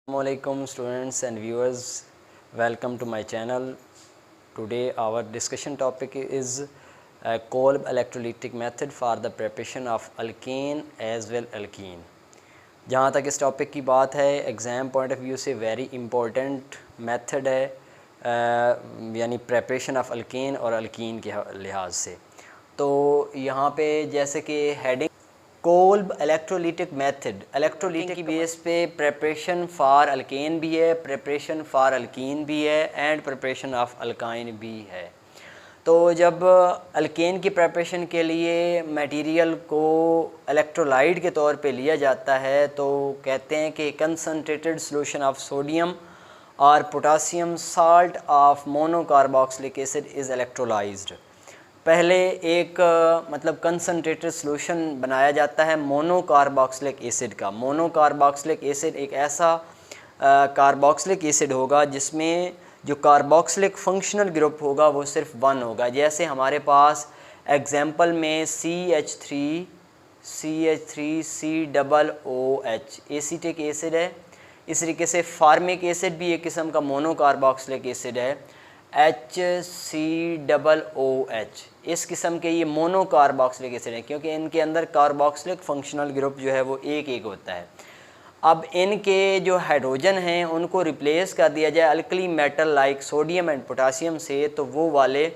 Assalamualaikum students and viewers, welcome to my channel. Today our discussion topic is Kolb electrolytic method for the preparation of alkane as well alkene. जहाँ तक इस topic की बात है exam point of view से very important method है, यानी preparation of alkane और अल्कीन के लिहाज से। तो यहाँ पे जैसे कि heading Kolb electrolytic method, electrolytic की बेस पे प्रेपरेशन फॉर अल्केन भी है, प्रेपरेशन फॉर अल्कीन भी है एंड प्रेपरेशन ऑफ अल्काइन भी है। तो जब अल्केन की प्रेपरेशन के लिए मटेरियल को इलेक्ट्रोलाइट के तौर पे लिया जाता है तो कहते हैं कि कंसनट्रेटेड सॉल्यूशन ऑफ सोडियम और potassium salt of monocarboxylic acid is electrolysed. पहले एक मतलब कंसनट्रेटेड सॉल्यूशन बनाया जाता है मोनोकार्बोक्सिलिक एसिड का। मोनोकार्बोक्सिलिक एसिड एक ऐसा कार्बोक्सिलिक एसिड होगा जिसमें जो कार्बोक्सिलिक फंक्शनल ग्रुप होगा वो सिर्फ 1 होगा। जैसे हमारे पास एग्जांपल में CH3 COOH एसीटिक एसिड है। इस तरीके से फार्मिक एसिड भी एक किस्म का मोनोकार्बोक्सिलिक एसिड है, HCOOH। इस किस्म के ये मोनोकार्बोक्सिलिक एसिड है क्योंकि इनके अंदर कार्बोक्सिलिक फंक्शनल ग्रुप जो है वो एक होता है। अब इनके जो हाइड्रोजन हैं उनको रिप्लेस कर दिया जाए alkali metal like sodium and potassium से, तो वो वाले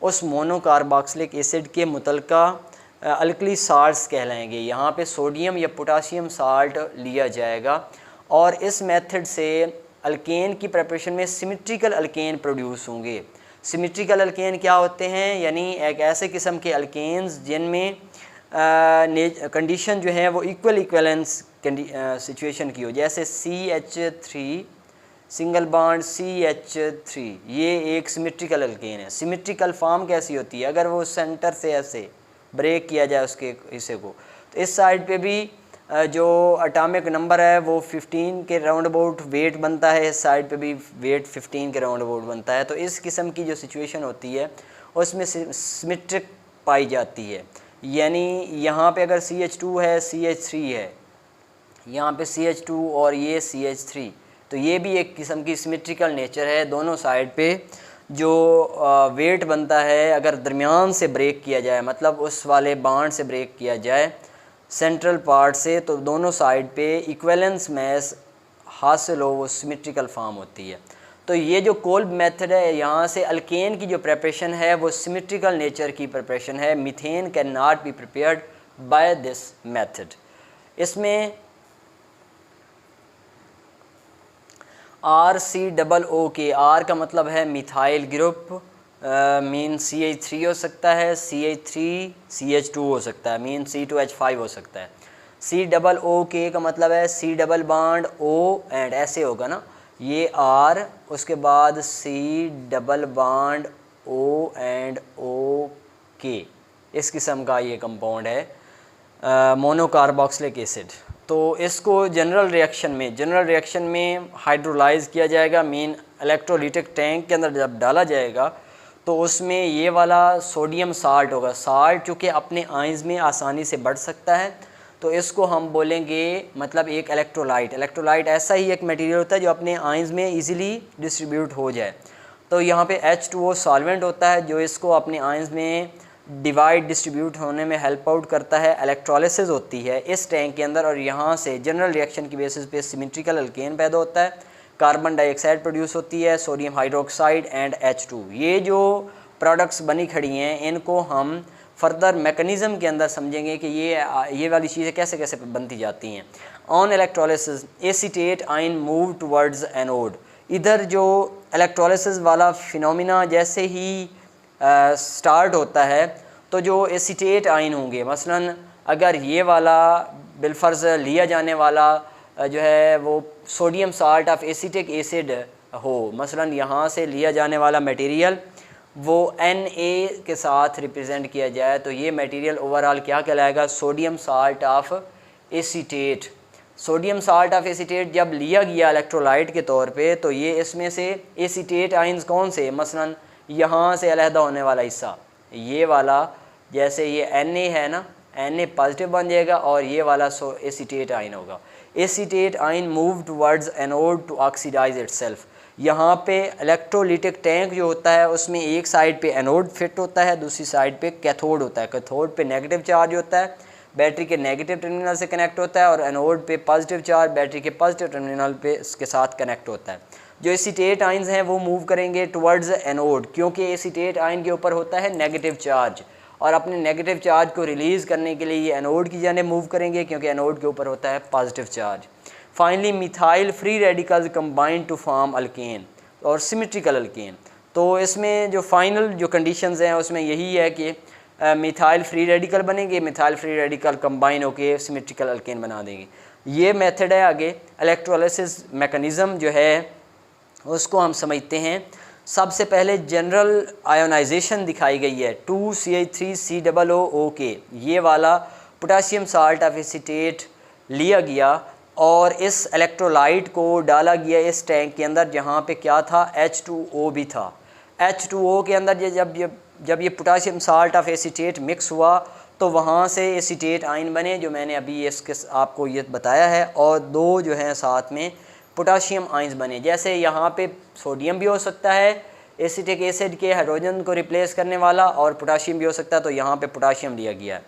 उस मोनोकार्बोक्सिलिक एसिड के मुतलका अल्कली साल्ट्स कहलाएंगे। यहाँ पे सोडियम या पोटासियम साल्ट लिया जाएगा और इस मेथड से अल्केन की प्रेपरेशन में सिमेट्रिकल अल्केन प्रोड्यूस होंगे। सिमेट्रिकल अल्केन क्या होते हैं, यानी एक ऐसे किस्म के अल्केन्स जिनमें कंडीशन जो है वो इक्वलेंस सिचुएशन की हो। जैसे CH3 सिंगल बॉन्ड CH3, ये एक सिमेट्रिकल अल्केन है। सिमेट्रिकल फॉर्म कैसी होती है, अगर वो सेंटर से ऐसे ब्रेक किया जाए उसके हिस्से को, तो इस साइड पे भी जो एटॉमिक नंबर है वो 15 के राउंड अबाउट वेट बनता है, इस साइड पे भी वेट 15 के राउंड अबाउट बनता है। तो इस किस्म की जो सिचुएशन होती है उसमें सिमेट्रिक पाई जाती है। यानी यहाँ पे अगर CH2 है CH3 है, यहाँ पे CH2 और ये CH3, तो ये भी एक किस्म की सिमेट्रिकल नेचर है। दोनों साइड पे जो वेट बनता है अगर दरमियान से ब्रेक किया जाए, मतलब उस वाले बांड से ब्रेक किया जाए सेंट्रल पार्ट से, तो दोनों साइड पे इक्वलेंस मैस हासिल हो, वो सिमेट्रिकल फॉर्म होती है। तो ये जो कोल्ब मेथड है, यहाँ से अल्केन की जो प्रिपरेशन है वो सिमेट्रिकल नेचर की प्रिपरेशन है। Methane can not be prepared by this method. इसमें RCOO R का मतलब है मिथाइल ग्रुप, मीन CH3 हो सकता है, CH3 CH2 हो सकता है, मीन C2H5 हो सकता है। COO का मतलब है C double bond O and ऐसे होगा ना, ये R, उसके बाद C double bond O and OK। इस किस्म का ये कंपाउंड है मोनोकार्बोक्सिलिक एसिड। तो इसको जनरल रिएक्शन में हाइड्रोलाइज किया जाएगा, मीन इलेक्ट्रोलिटिक टैंक के अंदर जब डाला जाएगा तो उसमें ये वाला सोडियम साल्ट होगा। साल्ट चूँकि अपने आयंस में आसानी से बढ़ सकता है तो इसको हम बोलेंगे मतलब एक इलेक्ट्रोलाइट ऐसा ही एक मटेरियल होता है जो अपने आयंस में इजीली डिस्ट्रीब्यूट हो जाए। तो यहाँ पे H2O सॉल्वेंट होता है जो इसको अपने आयंस में डिस्ट्रीब्यूट होने में हेल्प आउट करता है। इलेक्ट्रोलिसिस होती है इस टैंक के अंदर और यहाँ से जनरल रिएक्शन की बेसिस पे सिमेट्रिकल अल्केन पैदा होता है, कार्बन डाइऑक्साइड प्रोड्यूस होती है, सोडियम हाइड्रोक्साइड एंड H2। ये जो प्रोडक्ट्स बनी खड़ी हैं इनको हम फर्दर मैकेनिज़्म के अंदर समझेंगे कि ये वाली चीज़ें कैसे कैसे बनती जाती हैं। On electrolysis acetate ion move towards anode. इधर जो इलेक्ट्रोलिसिस वाला फिनोमिना जैसे ही स्टार्ट होता है तो जो एसीटेट आयन होंगे, मसलन अगर ये वाला बिलफर्ज लिया जाने वाला जो है वो sodium salt of acetic acid हो, मसलन यहाँ से लिया जाने वाला मटेरियल वो Na के साथ रिप्रेजेंट किया जाए, तो ये मटेरियल ओवरऑल क्या कहलाएगा, sodium salt of acetate. Sodium salt of acetate जब लिया गया इलेक्ट्रोलाइट के तौर पे तो ये इसमें से एसीटेट आयंस कौन से, मसलन यहाँ से अलहदा होने वाला हिस्सा ये वाला, जैसे ये Na है ना, Na पॉजिटिव बन जाएगा और ये वाला एसीटेट आयन होगा। Acetate ion move towards anode to oxidise itself. यहाँ पे इलेक्ट्रोलिटिक टैंक जो होता है उसमें एक साइड पे एनोड फिट होता है, दूसरी साइड पे कैथोड होता है। कैथोड पे नेगेटिव चार्ज होता है, बैटरी के नेगेटिव टर्मिनल से कनेक्ट होता है, और एनोड पे पॉजिटिव चार्ज बैटरी के पॉजिटिव टर्मिनल पे इसके साथ कनेक्ट होता है। जो एसीटेट आइंस हैं वो मूव करेंगे टुवर्ड्स एनोड, क्योंकि एसीटेट आइन के ऊपर होता है नेगेटिव चार्ज, और अपने नेगेटिव चार्ज को रिलीज़ करने के लिए ये एनोड की जानिब मूव करेंगे, क्योंकि एनोड के ऊपर होता है positive charge. Finally methyl free radicals combine to form alkane और सिमेट्रिकल अल्केन। तो इसमें जो फाइनल जो कंडीशंस हैं उसमें यही है कि मिथाइल फ्री रेडिकल बनेंगे, मिथाइल फ्री रेडिकल कंबाइन होकर सिमेट्रिकल अल्केन बना देंगे। ये मेथड है। आगे इलेक्ट्रोलिसिस मैकेनिज़्म जो है उसको हम समझते हैं। सबसे पहले जनरल आयोनाइजेशन दिखाई गई है 2CH3COO, ये वाला पोटाशियम साल्ट ऑफ एसीटेट लिया गया और इस इलेक्ट्रोलाइट को डाला गया इस टैंक के अंदर, जहाँ पे क्या था, H2O भी था। H2O के अंदर जब ये potassium salt of acetate mix हुआ तो वहाँ से एसीटेट आइन बने, जो मैंने अभी इसके आपको ये बताया है, और दो जो हैं साथ में पोटाशियम आइंस बने। जैसे यहाँ पे सोडियम भी हो सकता है एसिटिक एसिड के हाइड्रोजन को रिप्लेस करने वाला, और पोटाशियम भी हो सकता है, तो यहाँ पे पोटाशियम लिया गया है।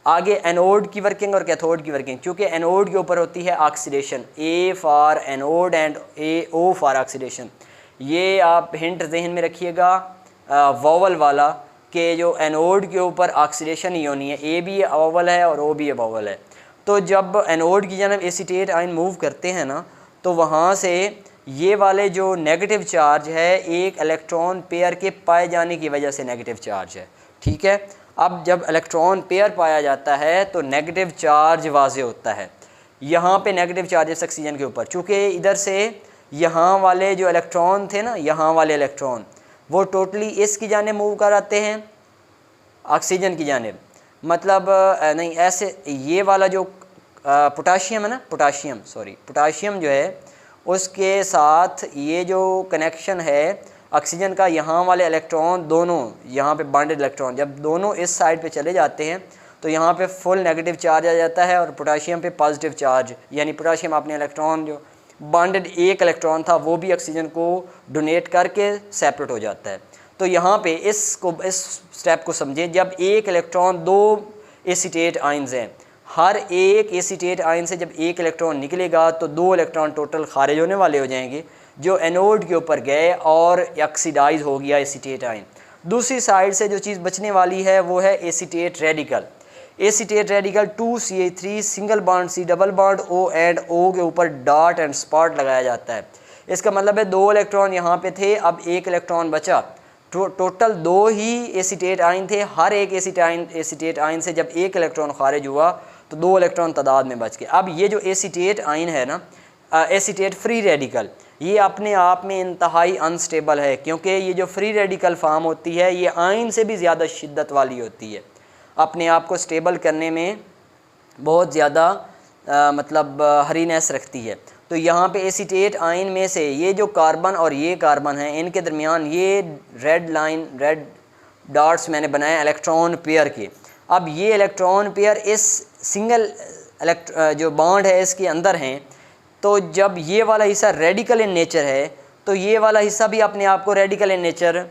आगे एनोड की वर्किंग और कैथोड की वर्किंग, क्योंकि एनोड के ऊपर होती है oxidation, A for anode and O for oxidation. ये आप हिंट जहन में रखिएगा वोवल वाला, कि जो एनोड के ऊपर ऑक्सीडेशन ही होनी है, A भी वोवल है और O भी वोवल है। तो जब एनोड की जानब एसीटेट आयन मूव करते हैं ना, तो वहाँ से ये वाले जो नेगेटिव चार्ज है एक इलेक्ट्रॉन पेयर के पाए जाने की वजह से नेगेटिव चार्ज है, ठीक है। अब जब इलेक्ट्रॉन पेयर पाया जाता है तो नेगेटिव चार्ज वाज़े होता है। यहाँ पे नेगेटिव चार्जेस ऑक्सीजन के ऊपर, चूँकि इधर से यहाँ वाले जो इलेक्ट्रॉन थे ना, यहाँ वाले इलेक्ट्रॉन वो टोटली इसकी जानिब मूव कर आते हैं ऑक्सीजन की जानिब, मतलब नहीं ऐसे, ये वाला जो पोटाशियम है ना, पोटाशियम जो है उसके साथ ये जो कनेक्शन है ऑक्सीजन का, यहाँ वाले इलेक्ट्रॉन दोनों यहाँ पे बॉन्डेड इलेक्ट्रॉन जब दोनों इस साइड पे चले जाते हैं तो यहाँ पे फुल नेगेटिव चार्ज आ जाता है और पोटाशियम पे पॉजिटिव चार्ज, यानी पोटाशियम अपने इलेक्ट्रॉन जो बॉन्डेड एक इलेक्ट्रॉन था वो भी ऑक्सीजन को डोनेट करके सेपरेट हो जाता है। तो यहाँ पे इस स्टेप को समझें, जब एक इलेक्ट्रॉन दो एसीटेट आइंस हैं, हर एक एसीटेट आयन से जब एक इलेक्ट्रॉन निकलेगा तो दो इलेक्ट्रॉन टोटल खारिज होने वाले हो जाएंगे, जो एनोड के ऊपर गए और ऑक्सीडाइज हो गया एसीटेट आयन। दूसरी साइड से जो चीज़ बचने वाली है वो है acetate radical. Acetate radical 2CH3 single bond C double bond O and O के ऊपर डॉट एंड स्पॉट लगाया जाता है। इसका मतलब है दो इलेक्ट्रॉन यहाँ पे थे, अब एक इलेक्ट्रॉन बचा, टोटल दो ही एसीटेट आयन थे। हर एक एसीटेट आयन से जब एक इलेक्ट्रॉन खारिज हुआ तो दो इलेक्ट्रॉन तादाद में बच गए। अब ये जो एसीटेट आयन है ना, एसीटेट फ्री रेडिकल, ये अपने आप में इंतहाई अनस्टेबल है, क्योंकि ये जो फ्री रेडिकल फार्म होती है ये आयन से भी ज़्यादा शिद्दत वाली होती है, अपने आप को स्टेबल करने में बहुत ज़्यादा मतलब हरीनेस रखती है। तो यहाँ पे एसीटेट आयन में से ये जो कार्बन और ये कार्बन है, इनके दरमियान ये रेड डॉट्स मैंने बनाए इलेक्ट्रॉन पेयर के। अब ये इलेक्ट्रॉन पेयर इस सिंगल जो बॉन्ड है इसके अंदर हैं, तो जब ये वाला हिस्सा रेडिकल इन नेचर है तो ये वाला हिस्सा भी अपने आप को रेडिकल इन नेचर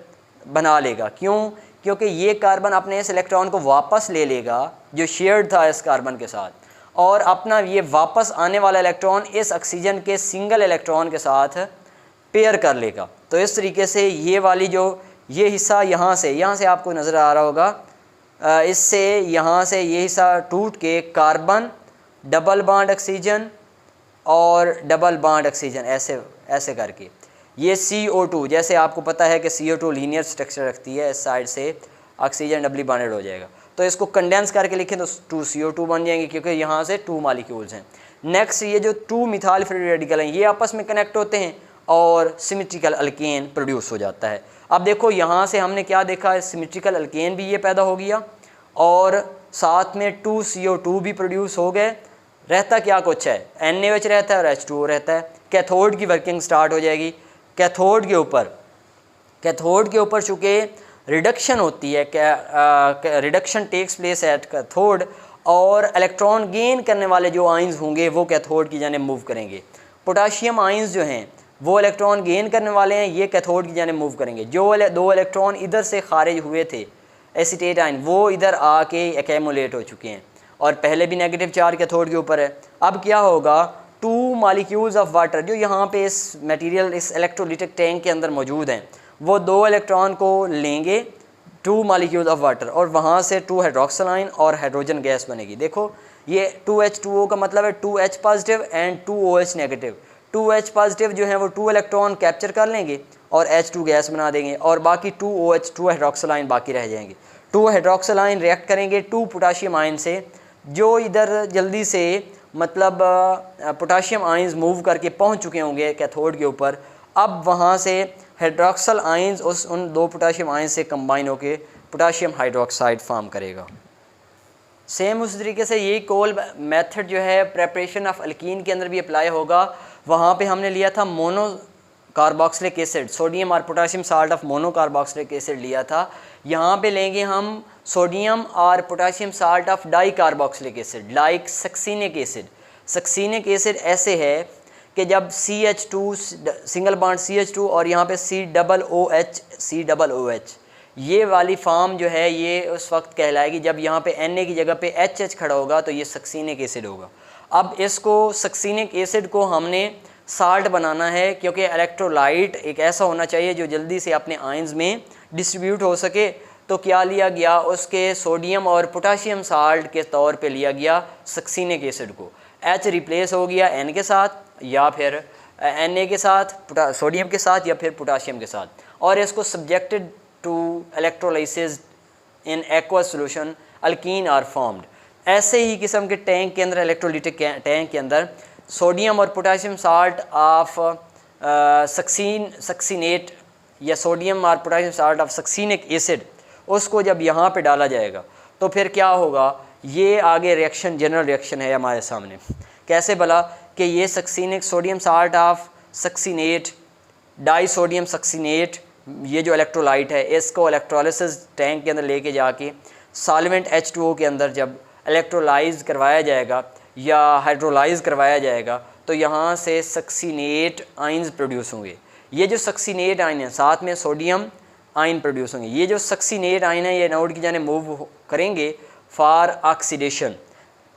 बना लेगा। क्यों? क्योंकि ये कार्बन अपने इस इलेक्ट्रॉन को वापस ले लेगा जो शेयर्ड था इस कार्बन के साथ, और अपना ये वापस आने वाला इलेक्ट्रॉन इस ऑक्सीजन के सिंगल इलेक्ट्रॉन के साथ पेयर कर लेगा। तो इस तरीके से ये वाली जो ये हिस्सा यहाँ से आपको नज़र आ रहा होगा, इससे यहाँ से ये हिस्सा टूट के कार्बन डबल बॉन्ड ऑक्सीजन और डबल बॉन्ड ऑक्सीजन ऐसे करके ये CO2, जैसे आपको पता है कि CO2 लीनियर स्ट्रक्चर रखती है, इस साइड से ऑक्सीजन डबली बॉन्डेड हो जाएगा। तो इसको कंडेंस करके लिखें तो 2CO2 बन जाएंगे, क्योंकि यहाँ से 2 मॉलिक्यूल्स हैं। नेक्स्ट ये जो 2 मिथाइल फ्री रेडिकल हैं ये आपस में कनेक्ट होते हैं और सिमेट्रिकल अल्केन प्रोड्यूस हो जाता है। अब देखो यहाँ से हमने क्या देखा, सिमेट्रिकल अल्केन भी ये पैदा हो गया और साथ में 2CO2 भी प्रोड्यूस हो गए। रहता क्या कुछ है, NaOH रहता है और H2O रहता है। कैथोड की वर्किंग स्टार्ट हो जाएगी। कैथोड के ऊपर चूँकि रिडक्शन होती है, reduction takes place at cathode, और इलेक्ट्रॉन गेन करने वाले जो आइंस होंगे वो कैथोड की जानिब मूव करेंगे। पोटाशियम आइंस जो हैं वो इलेक्ट्रॉन गेन करने वाले हैं, ये कैथोड की जानिब मूव करेंगे। जो दो इलेक्ट्रॉन इधर से खारिज हुए थे एसीटेट आयन, वो इधर आके एक्यूमुलेट हो चुके हैं और पहले भी नेगेटिव चार्ज कैथोड के ऊपर है। अब क्या होगा, 2 मॉलिक्यूल्स ऑफ वाटर जो यहाँ पे इस मटेरियल इस इलेक्ट्रोलिटिक टैंक के अंदर मौजूद हैं, वो 2 इलेक्ट्रॉन को लेंगे 2 मॉलिक्यूल्स ऑफ वाटर और वहाँ से 2 हाइड्रोक्सिल आयन और हाइड्रोजन गैस बनेगी। देखो ये 2H2O का मतलब है 2H positive and 2OH negative. 2H positive जो है वो 2 इलेक्ट्रॉन कैप्चर कर लेंगे और H2 गैस बना देंगे और बाकी 2OH 2 हाइड्रोक्सिल आयन बाकी रह जाएंगे। 2 हाइड्रोक्सिल आयन रिएक्ट करेंगे 2 पोटाशियम आयन से, जो इधर जल्दी से मतलब पोटाशियम आयंस मूव करके पहुंच चुके होंगे कैथोड के ऊपर। अब वहाँ से हाइड्रोक्सिल आयंस उन 2 पोटाशियम आयंस से कंबाइन होकर पोटाशियम हाइड्रोक्साइड फॉर्म करेगा। सेम उस तरीके से यही कोल मेथड जो है प्रेपरेशन ऑफ अल्कीन के अंदर भी अप्लाई होगा। वहाँ पे हमने लिया था मोनो कार्बोक्सिलिक एसिड, सोडियम और potassium salt of mono carboxylic acid लिया था। यहाँ पे लेंगे हम सोडियम और potassium salt of di carboxylic acid like succinic acid. Succinic acid ऐसे है कि जब CH2 सिंगल बॉन्ड CH2 और यहाँ पे COOH ये वाली फॉर्म जो है ये उस वक्त कहलाएगी जब यहाँ पे Na की जगह पे HH खड़ा होगा, तो ये सक्सीनिक एसिड होगा। अब इसको सक्सीनिक एसिड को हमने साल्ट बनाना है, क्योंकि इलेक्ट्रोलाइट एक ऐसा होना चाहिए जो जल्दी से अपने आयंस में डिस्ट्रीब्यूट हो सके। तो क्या लिया गया, उसके सोडियम और पोटाशियम साल्ट के तौर पे लिया गया सक्सीनिक एसिड को। H रिप्लेस हो गया N के साथ या फिर Na के साथ, सोडियम के साथ या फिर पोटाशियम के साथ, और इसको subjected to electrolysis in aqueous solution alkene are formed. ऐसे ही किस्म के टैंक के अंदर, इलेक्ट्रोलिटिक टैंक के अंदर सोडियम और पोटाशियम साल्ट ऑफ सक्सीनेट या सोडियम और potassium salt of succinic acid, उसको जब यहाँ पे डाला जाएगा तो फिर क्या होगा, ये आगे रिएक्शन जनरल रिएक्शन है हमारे सामने। कैसे भला कि ये succinic sodium salt of succinate die sodium succinate, ये जो इलेक्ट्रोलाइट है, इसको इलेक्ट्रोलिसिस टैंक के अंदर लेके जाके सॉल्वेंट H2O के अंदर जब इलेक्ट्रोलाइज करवाया जाएगा या हाइड्रोलाइज करवाया जाएगा, तो यहाँ से सक्सीनेट आइंस प्रोड्यूस होंगे। ये जो सक्सीनेट आइन है साथ में सोडियम आइन प्रोड्यूस होंगे। ये जो सक्सीनेट आइन है ये एनोड की जानिब मूव करेंगे फॉर ऑक्सीडेशन।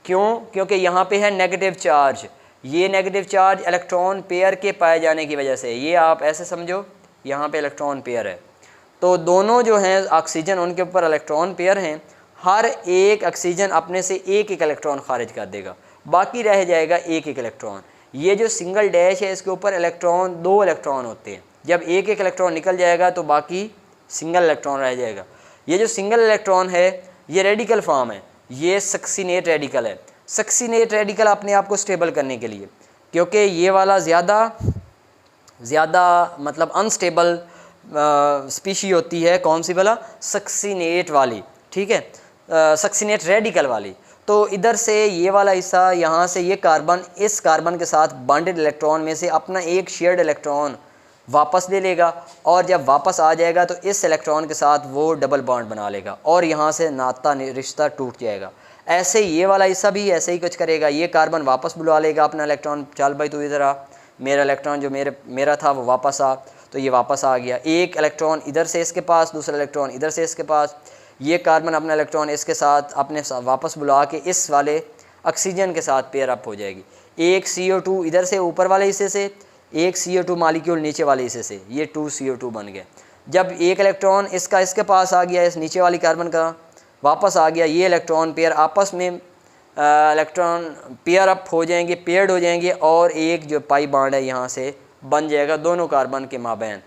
क्यों? क्योंकि यहाँ पे है नेगेटिव चार्ज। ये नेगेटिव चार्ज इलेक्ट्रॉन पेयर के पाए जाने की वजह से, ये आप ऐसे समझो यहाँ पे इलेक्ट्रॉन पेयर है, तो दोनों जो हैं ऑक्सीजन उनके ऊपर इलेक्ट्रॉन पेयर हैं। हर एक ऑक्सीजन अपने से एक एक इलेक्ट्रॉन खारिज कर देगा, बाकी रह जाएगा एक एक इलेक्ट्रॉन। ये जो सिंगल डैश है इसके ऊपर इलेक्ट्रॉन 2 इलेक्ट्रॉन होते हैं। जब एक एक इलेक्ट्रॉन निकल जाएगा तो बाकी सिंगल इलेक्ट्रॉन रह जाएगा। ये जो सिंगल इलेक्ट्रॉन है ये रेडिकल फॉर्म है, ये सक्सीनेट रेडिकल है। सक्सीनेट रेडिकल अपने आप को स्टेबल करने के लिए, क्योंकि ये वाला ज़्यादा मतलब अनस्टेबल स्पीशी होती है, कौन सी वाला, सक्सीनेट वाली, ठीक है, सक्सीनेट रेडिकल वाली। तो इधर से ये वाला हिस्सा, यहाँ से ये कार्बन इस कार्बन के साथ बॉन्डेड इलेक्ट्रॉन में से अपना एक शेयर्ड इलेक्ट्रॉन वापस ले लेगा, और जब वापस आ जाएगा तो इस इलेक्ट्रॉन के साथ वो डबल बॉन्ड बना लेगा और यहाँ से नाता रिश्ता टूट जाएगा। ऐसे ये वाला हिस्सा भी ऐसे ही कुछ करेगा। ये कार्बन वापस बुला लेगा अपना इलेक्ट्रॉन, चल भाई तू इधर आ, मेरा इलेक्ट्रॉन जो मेरा था वो वापस आ, तो ये वापस आ गया। एक इलेक्ट्रॉन इधर से इसके पास, दूसरा इलेक्ट्रॉन इधर से इसके पास। ये कार्बन अपना इलेक्ट्रॉन इसके साथ अपने वापस बुला के इस वाले ऑक्सीजन के साथ पेयर अप हो जाएगी। एक CO2 इधर से ऊपर वाले हिस्से से, एक CO2 मॉलिक्यूल नीचे वाले हिस्से से, ये 2 CO2 बन गए। जब एक इलेक्ट्रॉन इसका इसके पास आ गया, इस नीचे वाली कार्बन का वापस आ गया, ये इलेक्ट्रॉन पेयर आपस में इलेक्ट्रॉन पेयर अप हो जाएंगे, पेयर्ड हो जाएंगे, और एक जो पाई बॉन्ड है यहाँ से बन जाएगा दोनों कार्बन के माबैन।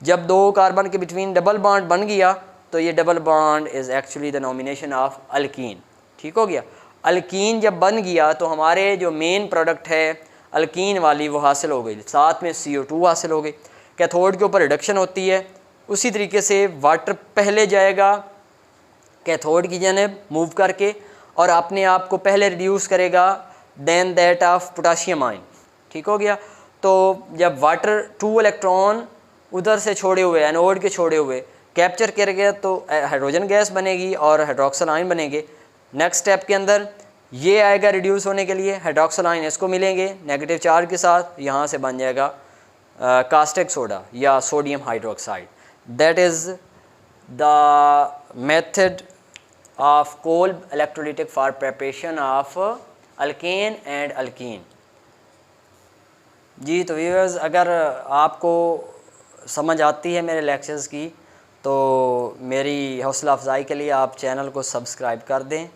जब 2 कार्बन के बिटवीन डबल बॉन्ड बन गया तो ये double bond is actually the nomination of alkyne. ठीक हो गया। अल्कीन जब बन गया तो हमारे जो मेन प्रोडक्ट है अल्कीन वाली वो हासिल हो गई, साथ में CO2 हासिल हो गई। कैथोड के ऊपर रिडक्शन होती है। उसी तरीके से वाटर पहले जाएगा कैथोड की जानिब मूव करके और अपने आप को पहले रिड्यूस करेगा then that of potassium ion. ठीक हो गया। तो जब वाटर 2 इलेक्ट्रॉन उधर से छोड़े हुए, एनोड के छोड़े हुए कैप्चर करेगा तो हाइड्रोजन गैस बनेगी और हाइड्रोक्सिल आयन बनेंगे। नेक्स्ट स्टेप के अंदर ये आएगा रिड्यूस होने के लिए, हाइड्रोक्सिल आयन इसको मिलेंगे नेगेटिव चार्ज के साथ, यहाँ से बन जाएगा कास्टिक सोडा या sodium hydroxide. That is the method of Kolbe electrolytic for preparation of alkane and alkene. जी तो व्यूअर्स, अगर आपको समझ आती है मेरे लेक्चर्स की तो मेरी हौसला अफजाई के लिए आप चैनल को सब्सक्राइब कर दें